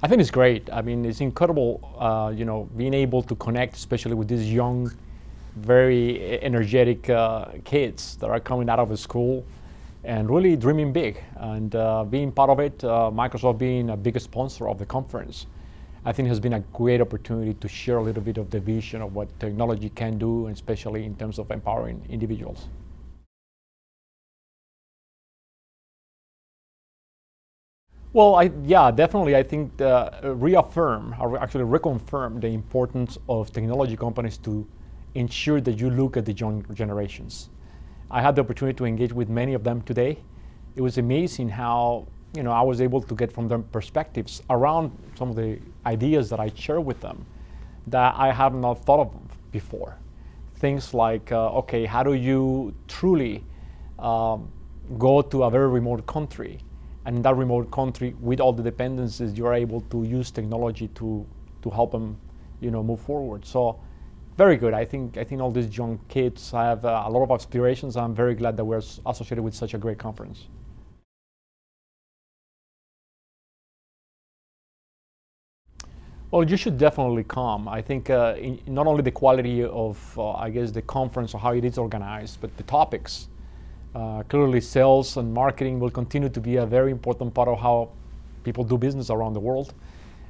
I think it's great. I mean, it's incredible, being able to connect, especially with these young, very energetic kids that are coming out of the school and really dreaming big. And being part of it, Microsoft being a big sponsor of the conference, I think has been a great opportunity to share a little bit of the vision of what technology can do, especially in terms of empowering individuals. Well, yeah, definitely. I think reaffirm, or actually reconfirm, the importance of technology companies to ensure that you look at the young generations. I had the opportunity to engage with many of them today. It was amazing how I was able to get from them perspectives around some of the ideas that I share with them that I have not thought of before. Things like, okay, how do you truly go to a very remote country, and in that remote country, with all the dependencies, you're able to use technology to help them, move forward. So, very good. I think all these young kids have a lot of aspirations. I'm very glad that we're associated with such a great conference. Well, you should definitely come. I think not only the quality of, I guess, the conference or how it is organized, but the topics. Clearly, sales and marketing will continue to be a very important part of how people do business around the world.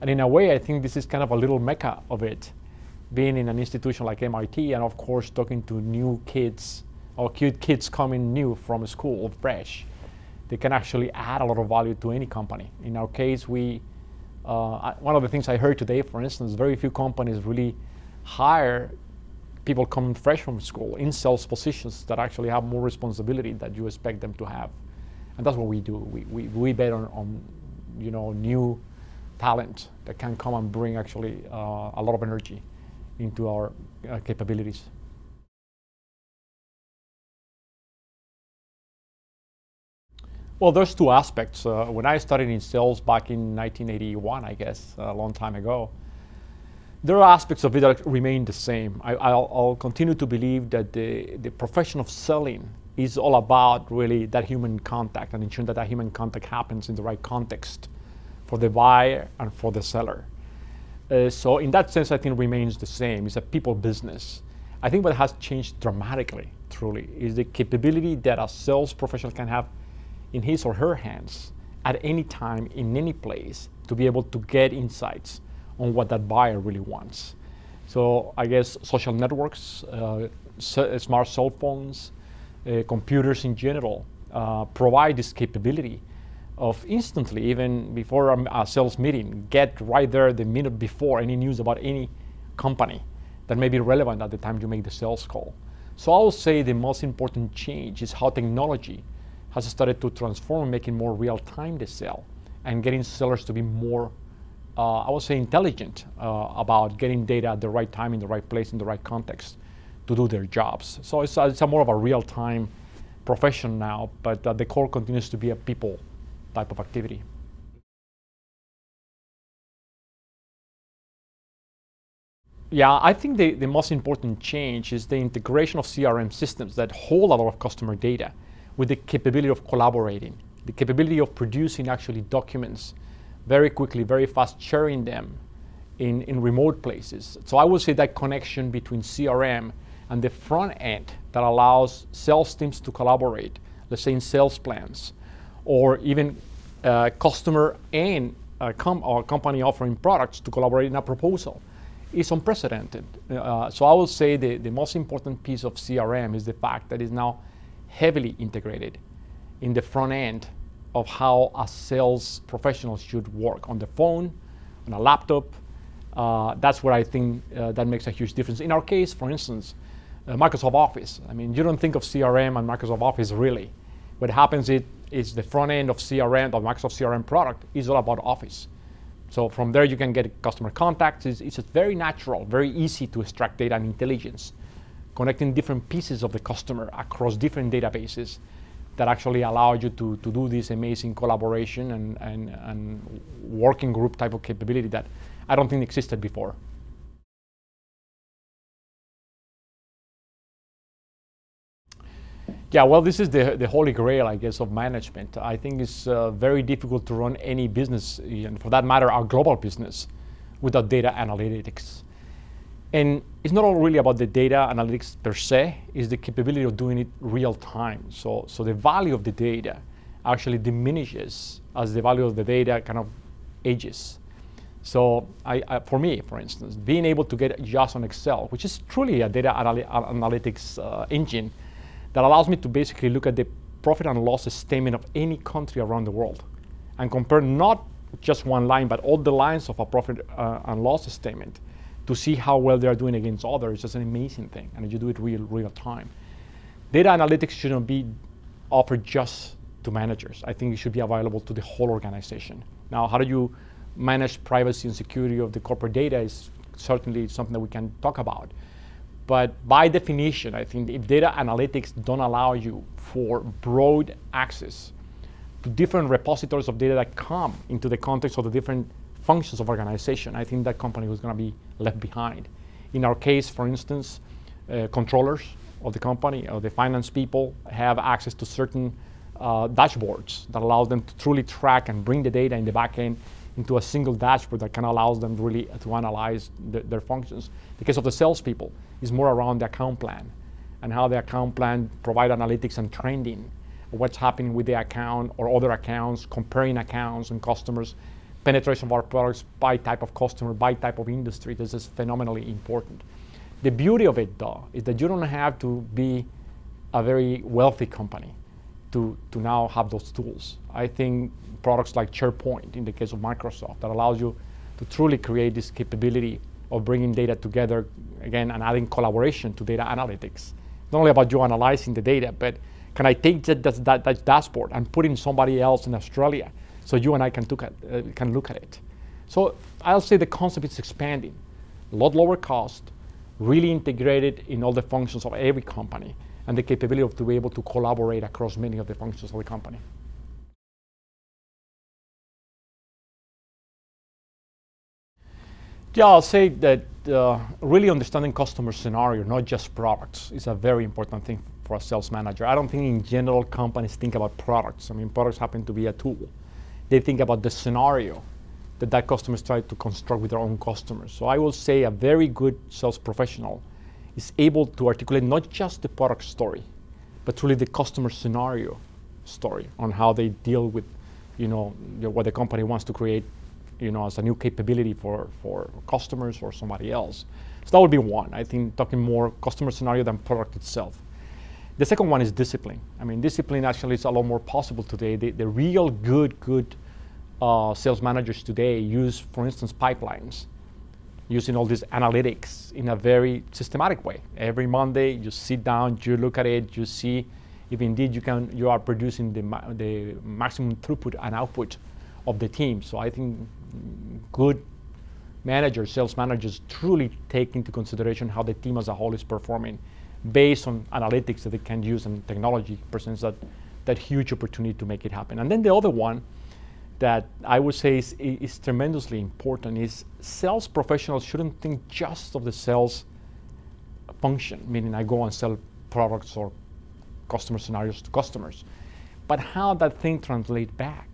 And in a way, I think this is kind of a little mecca of it, being in an institution like MIT, and of course, talking to new kids or cute kids coming new from school, fresh. They can actually add a lot of value to any company. In our case, one of the things I heard today, for instance, very few companies really hire people coming fresh from school in sales positions that actually have more responsibility that you expect them to have. And that's what we do. We bet on new talent that can come and bring actually a lot of energy into our capabilities. Well, there's two aspects. When I started in sales back in 1981, I guess, a long time ago, there are aspects of it that remain the same. I'll continue to believe that the profession of selling is all about really that human contact and ensuring that that human contact happens in the right context for the buyer and for the seller. So in that sense, I think it remains the same. It's a people business. I think what has changed dramatically, truly, is the capability that a sales professional can have in his or her hands at any time, in any place, to be able to get insights on what that buyer really wants. So I guess social networks, smart cell phones, computers in general, provide this capability of instantly, even before a sales meeting, get right there the minute before any news about any company that may be relevant at the time you make the sales call. So I will say the most important change is how technology has started to transform, making more real-time the sale and getting sellers to be more, I would say, intelligent about getting data at the right time, in the right place, in the right context to do their jobs. So it's a more of a real-time profession now, but the core continues to be a people type of activity. Yeah, I think the most important change is the integration of CRM systems that hold a lot of customer data with the capability of collaborating, the capability of producing actually documents very quickly, very fast, sharing them in remote places. So I would say that connection between CRM and the front end that allows sales teams to collaborate, let's say in sales plans, or even customer and or company offering products to collaborate in a proposal, is unprecedented. So I will say the most important piece of CRM is the fact that it's now heavily integrated in the front end of how a sales professional should work on the phone, on a laptop. That's where I think that makes a huge difference. In our case, for instance, Microsoft Office. I mean, you don't think of CRM and Microsoft Office really. What happens is the front end of CRM, of Microsoft CRM product, is all about Office. So from there you can get customer contacts. It's very natural, very easy to extract data and intelligence, connecting different pieces of the customer across different databases that actually allow you to do this amazing collaboration and working group type of capability that I don't think existed before. Yeah, well, this is the holy grail, I guess, of management. I think it's very difficult to run any business, and for that matter, our global business, without data analytics. And it's not all really about the data analytics per se, it's the capability of doing it real time. So the value of the data actually diminishes as the value of the data kind of ages. So for me, for instance, being able to get just on Excel, which is truly a data analytics engine that allows me to basically look at the profit and loss statement of any country around the world and compare not just one line, but all the lines of a profit and loss statement to see how well they are doing against others. It's just an amazing thing, and you do it real time. Data analytics shouldn't be offered just to managers. I think it should be available to the whole organization. Now, how do you manage privacy and security of the corporate data is certainly something that we can talk about. But by definition, I think if data analytics don't allow you for broad access to different repositories of data that come into the context of the different functions of organization, I think that company was going to be left behind. In our case, for instance, controllers of the company or the finance people have access to certain dashboards that allows them to truly track and bring the data in the back end into a single dashboard that can allow them really to analyze their functions. The case of the salespeople is more around the account plan and how the account plan provide analytics and trending, what's happening with the account or other accounts, comparing accounts and customers, penetration of our products by type of customer, by type of industry. This is phenomenally important. The beauty of it, though, is that you don't have to be a very wealthy company to now have those tools. I think products like SharePoint, in the case of Microsoft, that allows you to truly create this capability of bringing data together, again, and adding collaboration to data analytics. Not only about you analyzing the data, but can I take that dashboard and put in somebody else in Australia so you and I can look at it? So I'll say the concept is expanding. A lot lower cost, really integrated in all the functions of every company, and the capability to be able to collaborate across many of the functions of the company. Yeah, I'll say that really understanding customer scenario, not just products, is a very important thing for a sales manager. I don't think in general companies think about products. I mean, products happen to be a tool. They think about the scenario that customers try to construct with their own customers. So I will say a very good sales professional is able to articulate not just the product story, but really the customer scenario story on how they deal with, what the company wants to create, as a new capability for customers or somebody else. So that would be one. I think talking more customer scenario than product itself. The second one is discipline. I mean, discipline actually is a lot more possible today. The real good sales managers today use, for instance, pipelines, using all these analytics in a very systematic way. Every Monday, you sit down, you look at it, you see if indeed you are producing the maximum throughput and output of the team. So I think good managers, sales managers, truly take into consideration how the team as a whole is performing based on analytics that they can use, and technology presents that huge opportunity to make it happen. And then the other one that I would say is tremendously important is sales professionals shouldn't think just of the sales function, meaning I go and sell products or customer scenarios to customers, but how that thing translates back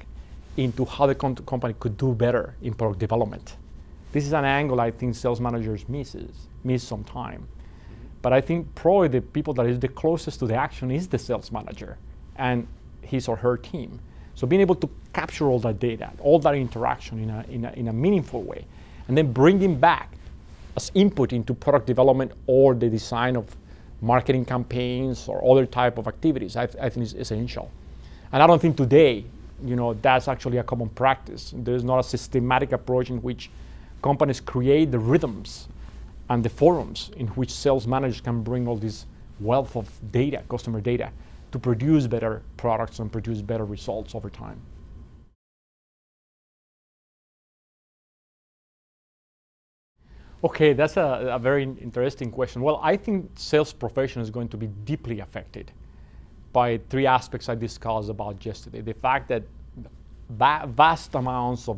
into how the company could do better in product development. This is an angle I think sales managers miss some time. But I think probably the people that is the closest to the action is the sales manager and his or her team. So being able to capture all that data, all that interaction in a meaningful way, and then bringing back as input into product development or the design of marketing campaigns or other type of activities, I think is essential. And I don't think today, that's actually a common practice. There's not a systematic approach in which companies create the rhythms and the forums in which sales managers can bring all this wealth of data, customer data, to produce better products and produce better results over time. Okay, that's a very interesting question. Well, I think sales profession is going to be deeply affected by three aspects I discussed about yesterday. The fact that vast amounts of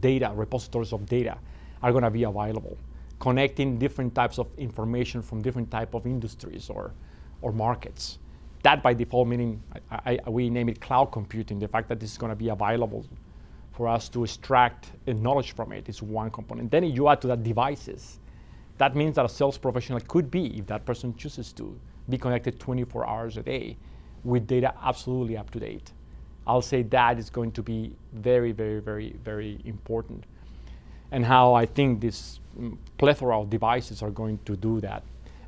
data, repositories of data, are going to be available, connecting different types of information from different type of industries or markets. that by default, meaning we name it cloud computing, the fact that this is going to be available for us to extract knowledge from it is one component. Then you add to that devices. That means that a sales professional could be, if that person chooses to, be connected 24 hours a day with data absolutely up to date. I'll say that is going to be very, very, very, very important. And how I think this plethora of devices are going to do that.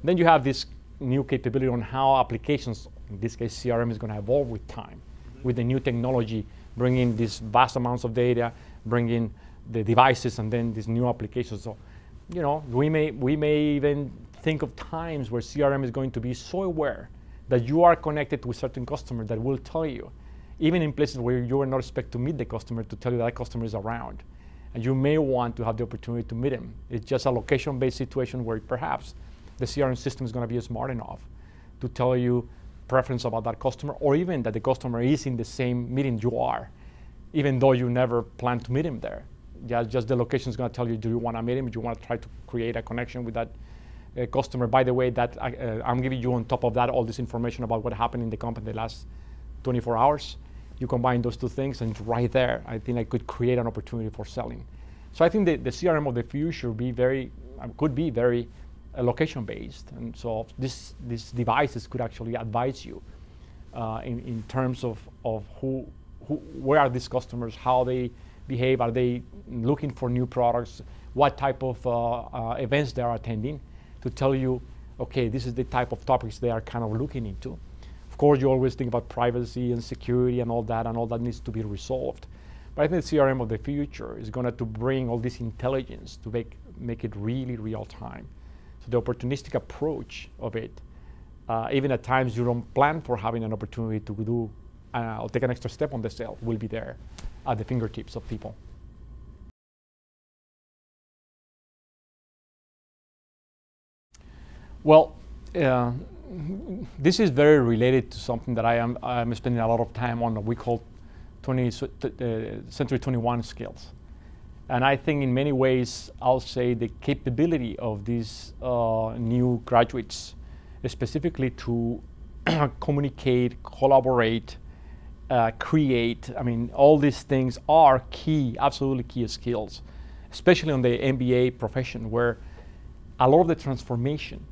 Then you have this new capability on how applications, in this case CRM, is going to evolve with time, with the new technology, bringing these vast amounts of data, bringing the devices, and then these new applications. So, you know, we may even think of times where CRM is going to be so aware that you are connected to a certain customer that will tell you, even in places where you are not expected to meet the customer, to tell you that customer is around. And you may want to have the opportunity to meet him. It's just a location-based situation where perhaps the CRM system is going to be smart enough to tell you preference about that customer, or even that the customer is in the same meeting you are, even though you never plan to meet him there. Just the location is going to tell you, do you want to meet him? Do you want to try to create a connection with that customer? By the way, that I'm giving you on top of that all this information about what happened in the company the last 24 hours. You combine those two things, and it's right there. I think I could create an opportunity for selling. So I think the CRM of the future could be very location-based, and so these devices could actually advise you in terms of where are these customers, how they behave, are they looking for new products, what type of events they are attending, to tell you, okay, this is the type of topics they are kind of looking into. Of course, you always think about privacy and security and all that needs to be resolved. But I think the CRM of the future is going to bring all this intelligence to make it really real time. So the opportunistic approach of it, even at times you don't plan for having an opportunity to do, or take an extra step on the sale, will be there at the fingertips of people. Well, this is very related to something that I'm spending a lot of time on, what we call Century 21 skills. And I think in many ways, I'll say the capability of these new graduates, specifically to communicate, collaborate, create, I mean, all these things are key, absolutely key skills, especially on the MBA profession, where a lot of the transformation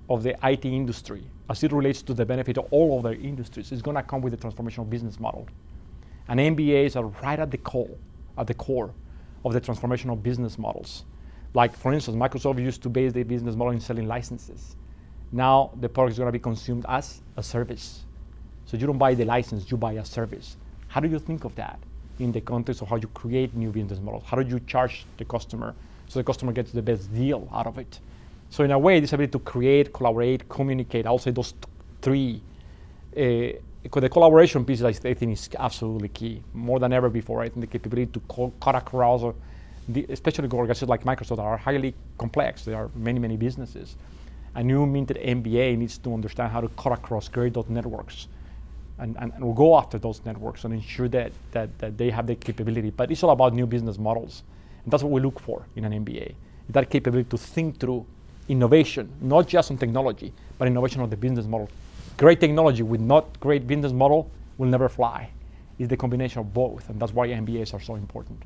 of the IT industry, as it relates to the benefit of all other industries, is going to come with the transformational business model. And MBAs are right at the core of the transformational business models. Like, for instance, Microsoft used to base their business model in selling licenses. Now the product is going to be consumed as a service. So you don't buy the license, you buy a service. How do you think of that in the context of how you create new business models? How do you charge the customer so the customer gets the best deal out of it? So in a way, this ability to create, collaborate, communicate, I'll say those three, the collaboration piece, I think, is absolutely key. More than ever before, I think the capability to cut across, especially organizations like Microsoft, that are highly complex. There are many, many businesses. A new minted MBA needs to understand how to cut across, create those networks, and we'll go after those networks and ensure that they have the capability. But it's all about new business models. And that's what we look for in an MBA, that capability to think through innovation, not just on technology, but innovation of the business model. Great technology with not great business model will never fly. It's the combination of both, and that's why MBAs are so important.